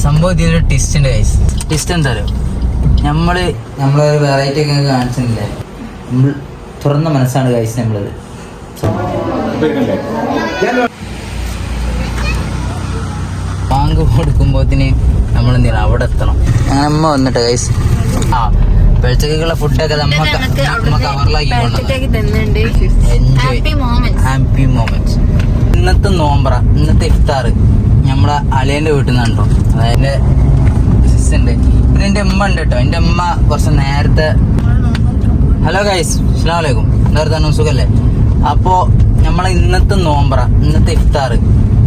സംഭവം ഇതിലൊരു ടിസ്റ്റ് ഉണ്ട് ഗൈസ്. ടിസ്റ്റ് എന്താ അറിയോ, നമ്മളൊരു വെറൈറ്റി ഒക്കെ കാണിച്ചിട്ടില്ലേ, നമ്മൾ തുറന്ന മനസ്സാണ് ഗൈസ്. നമ്മളത് ബാങ്ക് കൊടുക്കുമ്പോത്തിന് നമ്മളെന്ത് ചെയ്യണം, അവിടെ എത്തണം. അങ്ങനെ അമ്മ വന്നിട്ട് ഗൈസ് വെളിച്ചക്കുള്ള ഫുഡൊക്കെ നമ്മ കവറിലാക്കി ഹാപ്പി മൊമെന്റ്സ്. ഇന്നത്തെ നോമ്പറ, ഇന്നത്തെ ഇഫ്താർ നമ്മളെ അളിയന്റെ വീട്ടിൽ നിന്നുണ്ടോ, അതായത് സിസ്റ്റർ ഉണ്ട്. പിന്നെ എൻ്റെ അമ്മ ഉണ്ട് കേട്ടോ. എൻ്റെ അമ്മ കുറച്ച് നേരത്തെ. ഹലോ ഗൈസ്, അസ്സലാമു അലൈക്കും. നേരത്തെ സുഖല്ലേ? അപ്പോൾ നമ്മളെ ഇന്നത്തെ നോമ്പറ, ഇന്നത്തെ ഇഫ്താർ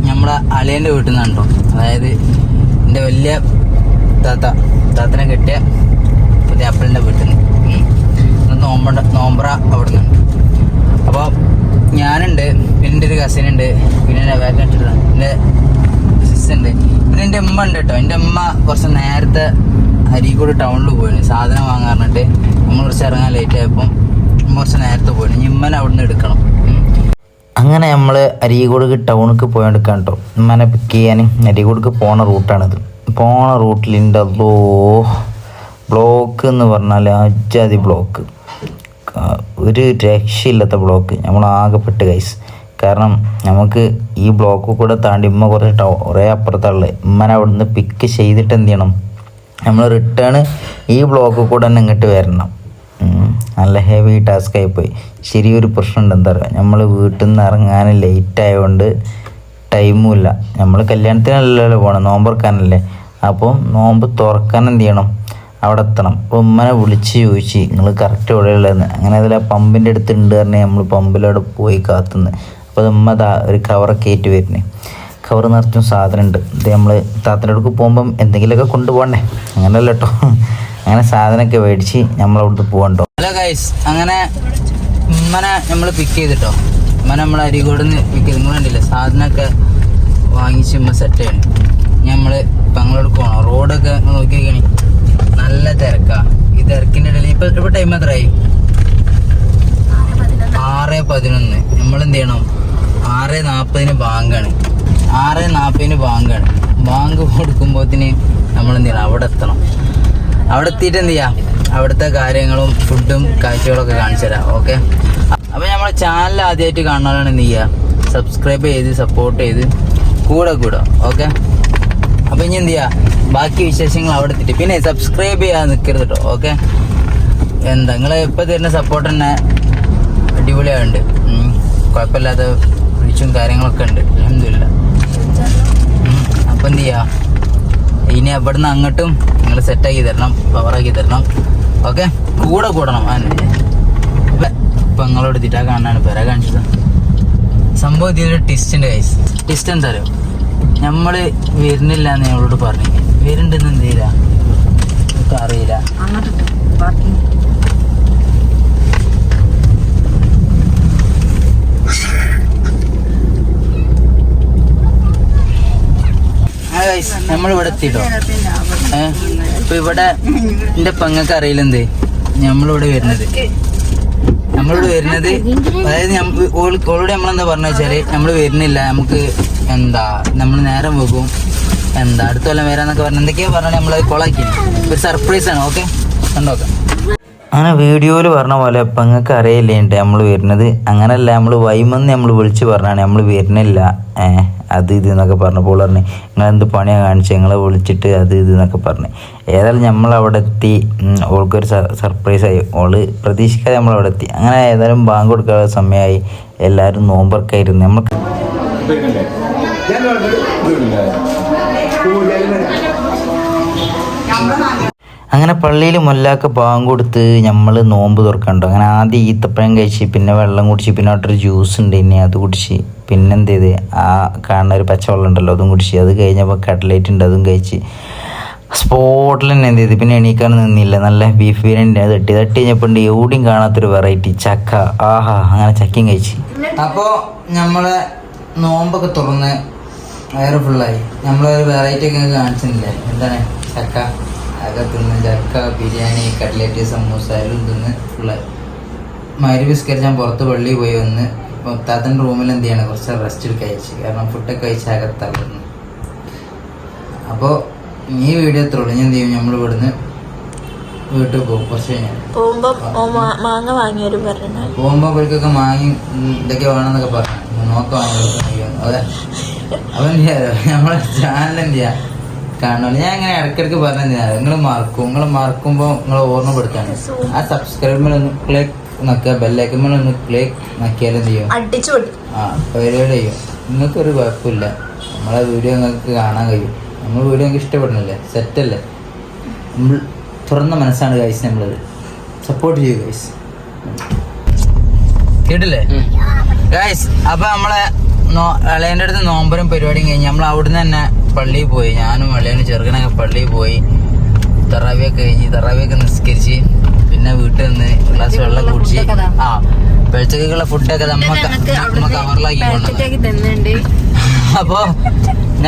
നമ്മളെ അളിയന്റെ വീട്ടിൽ നിന്നുണ്ടോ, അതായത് എൻ്റെ വലിയ താത്തനെ കെട്ടിയ പുതിയാപ്പിളിൻ്റെ വീട്ടിൽ നിന്ന് നോമ്പറ അവിടെ നിന്നുണ്ട്. അപ്പോൾ ഞാനുണ്ട്, എൻ്റെ ഒരു കസിനുണ്ട്, പിന്നെ എൻ്റെ വേഗം എൻ്റെ സിസ്റ്റർ ഉണ്ട്, പിന്നെ എൻ്റെ അമ്മ ഉണ്ട് കേട്ടോ. എൻ്റെ അമ്മ കുറച്ച് നേരത്തെ അരീക്കോട് ടൗണിൽ പോയിന് സാധനം വാങ്ങാൻ പറഞ്ഞിട്ട്. നമ്മൾ കുറച്ച് ഇറങ്ങാൻ ലേറ്റ് ആയപ്പോൾ നമ്മൾ കുറച്ച് നേരത്തെ പോയിന്. ഇമ്മനെ അവിടെ നിന്ന് എടുക്കണം. അങ്ങനെ നമ്മൾ അരീക്കോട് ടൗണിലേക്ക് പോയെടുക്കാൻ കേട്ടോ. ഇമ്മനെ പിക്ക് ചെയ്യാൻ അരീക്കോട് പോണ റൂട്ടാണിത്. പോണ റൂട്ടിലുണ്ട് അതോ ബ്ലോക്ക് എന്ന് പറഞ്ഞാൽ അജാതി ബ്ലോക്ക്, ഒരു രക്ഷയില്ലാത്ത ബ്ലോക്ക്. നമ്മളാകെപ്പെട്ട് ഗൈസ്. കാരണം നമുക്ക് ഈ ബ്ലോക്ക് കൂടെ താണ്ടി ഉമ്മ കുറേ അപ്പുറത്തുള്ളത്. ഉമ്മനെ അവിടെ നിന്ന് പിക്ക് ചെയ്തിട്ട് എന്ത് ചെയ്യണം, നമ്മൾ റിട്ടേൺ ഈ ബ്ലോക്ക് കൂടെ തന്നെ ഇങ്ങോട്ട് വരണം. നല്ല ഹെവി ടാസ്ക് ആയിപ്പോയി. ശരിയൊരു പ്രശ്നമുണ്ട്, എന്താ പറയുക, നമ്മൾ വീട്ടിൽ നിന്ന് ഇറങ്ങാൻ ലേറ്റ് ആയതുകൊണ്ട് ടൈമും ഇല്ല. നമ്മൾ കല്യാണത്തിനല്ലല്ലോ പോകണം, നോമ്പറക്കാനല്ലേ. അപ്പോൾ നോമ്പ് തുറക്കാൻ എന്ത് ചെയ്യണം, അവിടെ എത്തണം. അപ്പോൾ ഉമ്മനെ വിളിച്ച് ചോദിച്ച് നിങ്ങൾ കറക്റ്റ് എവിടെയുള്ളതെന്ന്. അങ്ങനെ അതിൽ ആ പമ്പിൻ്റെ അടുത്ത് ഉണ്ട് പറഞ്ഞാൽ നമ്മൾ പമ്പിലവിടെ പോയി കാത്തുനിന്ന്. അപ്പോൾ അത് ഉമ്മ ഒരു കവറൊക്കെ ആയിട്ട് വരുന്നേ. കവർ നിറച്ചും സാധനം ഉണ്ട്. ഇത് നമ്മൾ താത്തൻ്റെ അടുക്ക് പോകുമ്പം എന്തെങ്കിലുമൊക്കെ കൊണ്ടുപോകണ്ടേ, അങ്ങനെയല്ല കേട്ടോ. അങ്ങനെ സാധനമൊക്കെ മേടിച്ച് നമ്മളവിടുന്ന് പോകണ്ടോ. ഹലോ ഗൈസ്, അങ്ങനെ ഉമ്മനെ നമ്മൾ പിക്ക് ചെയ്തിട്ടോ. ഉമ്മനെ നമ്മൾ അരീക്കോട് നിന്ന് പിക്ക് ചെയ്ത്. നിങ്ങൾ കണ്ടില്ലേ സാധനമൊക്കെ വാങ്ങിച്ച് ഉമ്മ സെറ്റ് ചെയ്യണം. നമ്മൾ പെങ്ങളോട് പോകണം. റോഡൊക്കെ നോക്കി നോക്കണി, നല്ല തിരക്കാണ്. ഈ തിരക്കിൻ്റെ ഇടയിൽ ഇപ്പോൾ ടൈം എത്രയായി? 6:11. നമ്മളെന്ത് ചെയ്യണം, 6:40 ബാങ്കാണ്. 6:40 ബാങ്കാണ്. ബാങ്ക് കൊടുക്കുമ്പോഴത്തേന് നമ്മളെന്ത് ചെയ്യണം, അവിടെ എത്തണം. അവിടെ എത്തിയിട്ട് എന്ത് ചെയ്യാം, അവിടുത്തെ കാര്യങ്ങളും ഫുഡും കാഴ്ചകളൊക്കെ കാണിച്ചു തരാം. ഓക്കെ, അപ്പോൾ നമ്മളെ ചാനൽ ആദ്യമായിട്ട് കാണാനാണ് എന്ത് ചെയ്യുക, സബ്സ്ക്രൈബ് ചെയ്ത് സപ്പോർട്ട് ചെയ്ത് കൂടെ. ഓക്കെ, അപ്പോൾ ഇനി എന്ത് ചെയ്യുക, ബാക്കി വിശേഷങ്ങൾ അവിടെ എത്തിയിട്ട്. പിന്നെ സബ്സ്ക്രൈബ് ചെയ്യാൻ നിൽക്കരുത് കേട്ടോ. ഓക്കെ, എന്താ നിങ്ങൾ ഇപ്പോൾ തരുന്ന സപ്പോർട്ട് തന്നെ അടിപൊളിയായുണ്ട്. കുഴപ്പമില്ലാത്ത വിളിച്ചും കാര്യങ്ങളൊക്കെ ഉണ്ട്, അൽഹംദുലില്ലാ. അപ്പോൾ എന്ത് ചെയ്യുക, ഇനി അവിടെ നിന്ന് അങ്ങോട്ടും നിങ്ങൾ സെറ്റാക്കി തരണം, പവറാക്കി തരണം. ഓക്കെ, കൂടണം. ഇപ്പം നിങ്ങളോട് എടുത്തിട്ടാ കാണാനാണ് പേരെ കാണിച്ചത്. സംഭവം ഇതിലൊരു ടിസ്റ്റ് ഉണ്ട് ഗൈസ്. ടിസ്റ്റ് എന്താ അറിയോ, നമ്മൾ വരുന്നില്ല എന്ന് ഞങ്ങളോട് പറഞ്ഞു. വരുന്നുണ്ടെന്ന് എന്ത് ചെയ്യില്ല, നമുക്ക് അറിയില്ല. നമ്മളിവിടെ എത്തിട്ടോ. ഇപ്പൊ ഇവിടെ എന്റെ പെങ്ങൾക്ക് അറിയില്ല എന്ത് നമ്മളിവിടെ വരുന്നത്. അതായത് ഓൾറെഡി നമ്മളെന്താ പറഞ്ഞു വെച്ചാല് നമ്മള് വരുന്നില്ല, നമുക്ക് എന്താ നമ്മൾ നേരം വെക്കും, എന്താ അടുത്ത കൊല്ലം വരാന്നൊക്കെ പറഞ്ഞ എന്തൊക്കെയാ പറഞ്ഞാൽ നമ്മളത് കൊളാക്കി. ഒരു സർപ്രൈസ് ആണ്. ഓക്കെ, കണ്ടോക്കാം. അങ്ങനെ വീഡിയോയിൽ പറഞ്ഞ പോലെ പെങ്ങൾക്ക് അറിയില്ലേണ്ട് നമ്മൾ വരുന്നത്. അങ്ങനല്ല, നമ്മൾ വൈമെന്ന് നമ്മൾ വിളിച്ച് പറഞ്ഞാണ് നമ്മൾ വരുന്നില്ല, അത് ഇത് എന്നൊക്കെ പറഞ്ഞപ്പോൾ പറഞ്ഞു നിങ്ങളെന്ത് പണിയാണ് കാണിച്ചത്, നിങ്ങളെ വിളിച്ചിട്ട് അത് ഇത് എന്നൊക്കെ പറഞ്ഞു. ഏതായാലും നമ്മളവിടെ എത്തി. ഓൾക്കൊരു സർപ്രൈസായി. ഓള് പ്രതീക്ഷിക്കാതെ നമ്മളവിടെ എത്തി. അങ്ങനെ ഏതായാലും ബാങ്ക് കൊടുക്കാനുള്ള സമയമായി. എല്ലാവരും നോമ്പർക്കായിരുന്നു. നമുക്ക് അങ്ങനെ പള്ളിയിൽ മുല്ലാക്ക ബാങ്ക് കൊടുത്ത് നമ്മൾ നോമ്പ് തുറക്കണ്ടോ. അങ്ങനെ ആദ്യം ഈത്തപ്പഴം കഴിച്ച്, പിന്നെ വെള്ളം കുടിച്ച്, പിന്നെ അവിട്ടൊരു ജ്യൂസ് ഉണ്ട് ഇനി അത് കുടിച്ച്, പിന്നെ എന്ത് ചെയ്ത് ആ കാണുന്ന ഒരു പച്ചവെള്ളം ഉണ്ടല്ലോ അതും കുടിച്ച്. അത് കഴിഞ്ഞപ്പോൾ കട്ട്ലേറ്റ് ഉണ്ട് അതും കഴിച്ച് സ്പോട്ടിൽ തന്നെ എന്ത് ചെയ്ത്. പിന്നെ എണീക്കാൻ നിന്നില്ല, നല്ല ബീഫ് ബിരിയാണി അത് തട്ടി കഴിഞ്ഞപ്പോൾ ഉണ്ട് എവിടെയും കാണാത്തൊരു വെറൈറ്റി ചക്ക. ആഹാ, അങ്ങനെ ചക്കയും കഴിച്ച്. അപ്പോൾ നമ്മളെ നോമ്പൊക്കെ തുറന്ന് വയറ് ഫുള്ളായി. നമ്മളൊരു വെറൈറ്റി ഒക്കെ കാണിച്ചിട്ടില്ലേ, എന്താണ് ചക്ക. അതൊക്കെ തിന്ന് ചക്ക ബിരിയാണി കട്ട്ലേറ്റ് സമൂസ എല്ലാം തിന്ന് ഫുള്ളായി. മഗ്‌രിബ് നിസ്കരിച്ച് ഞാൻ പുറത്ത് പള്ളിയിൽ പോയി വന്ന് ഇപ്പോൾ താത്തൻ്റെ റൂമിൽ എന്ത് ചെയ്യണം, കുറച്ച് റെസ്റ്റ് എടുക്കാൻ കഴിച്ചു. കാരണം ഫുഡൊക്കെ കഴിച്ച് അകത്തള്ളുന്നു. അപ്പോൾ ഈ വീഡിയോ എത്ര ഉള്ളു. ഞാൻ എന്ത് ചെയ്യും, നമ്മൾ ഇവിടുന്ന് വീട്ടിൽ പോകും. കുറച്ച് കഴിഞ്ഞാൽ പോകുമ്പോ മാങ്ങ വാങ്ങിയൊരു പറഞ്ഞു. പോകുമ്പോ ഇവർക്കൊക്കെ മാങ്ങി ഇതൊക്കെ വേണമെന്നൊക്കെ പറഞ്ഞു. നോക്കാം അതെ. അപ്പം എന്ത് ചെയ്യാലോ, നമ്മളെ ചാനൽ എന്ത് ചെയ്യാം കാണുമല്ലോ. ഞാൻ ഇങ്ങനെ ഇടയ്ക്കിടയ്ക്ക് പറഞ്ഞാൽ നിങ്ങൾ മറക്കുമ്പോൾ നിങ്ങൾ ഓർമ്മപ്പെടുത്താണ്. ആ സബ്സ്ക്രൈബിലൊന്ന് ക്ലിക്ക് നക്കുക, ബെല്ലൈക്കന്മേലൊന്ന് ക്ലിക്ക് നക്കിയാലും എന്ത് ചെയ്യും, പരിപാടി ചെയ്യും. നിങ്ങൾക്കൊരു കുഴപ്പമില്ല, നമ്മളെ വീഡിയോ നിങ്ങൾക്ക് കാണാൻ കഴിയും. നമ്മൾ വീഡിയോ നിങ്ങൾക്ക് ഇഷ്ടപ്പെടുന്നില്ലേ, സെറ്റല്ലേ. നമ്മൾ തുറന്ന മനസ്സാണ് ഗൈസ്, നമ്മളത് സപ്പോർട്ട് ചെയ്യും ഗൈസ്. കേട്ടില്ലേ ഗൈസ്? അപ്പൊ നമ്മളെ ഇളയൻ്റെ അടുത്ത് നോമ്പരും പരിപാടിയും കഴിഞ്ഞ് നമ്മൾ അവിടുന്ന് തന്നെ പള്ളിയിൽ പോയി. ഞാനും ഇളയനും ചെറുക്കനൊക്കെ പള്ളിയിൽ പോയി. തറാവിയൊക്കെ നിസ്കരിച്ച് പിന്നെ വീട്ടിൽ നിന്ന് ഗ്ലാസ് വെള്ളം കുടിച്ച് വെളിച്ചക്കുള്ള ഫുഡൊക്കെ നമ്മ കവറിലാക്കി കൊണ്ടുവന്നു. അപ്പൊ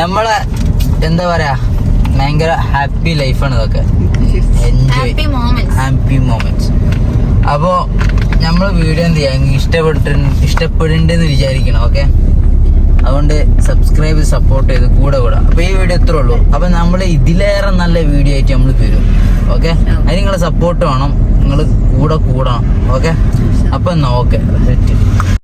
നമ്മളെ എന്താ പറയാ, ഭയങ്കര ഹാപ്പി ലൈഫാണ് ഇതൊക്കെ. Enjoy happy moments. അപ്പോ നമ്മൾ വീഡിയോ എന്ത് ചെയ്യാം, ഇഷ്ടപ്പെടണ്ടെന്ന് വിചാരിക്കണം. ഓക്കെ, അതുകൊണ്ട് സബ്സ്ക്രൈബ് സപ്പോർട്ട് ചെയ്ത് കൂടെ. അപ്പൊ ഈ വീഡിയോ എത്ര ഉള്ളൂ. അപ്പൊ നമ്മൾ ഇതിലേറെ നല്ല വീഡിയോ ആയിട്ട് നമ്മൾ വരും. ഓക്കെ, അതിന് നിങ്ങളെ സപ്പോർട്ട് വേണം, നിങ്ങൾ കൂടെ കൂടണം. ഓക്കെ, അപ്പൊ എന്നാ ഓക്കെ.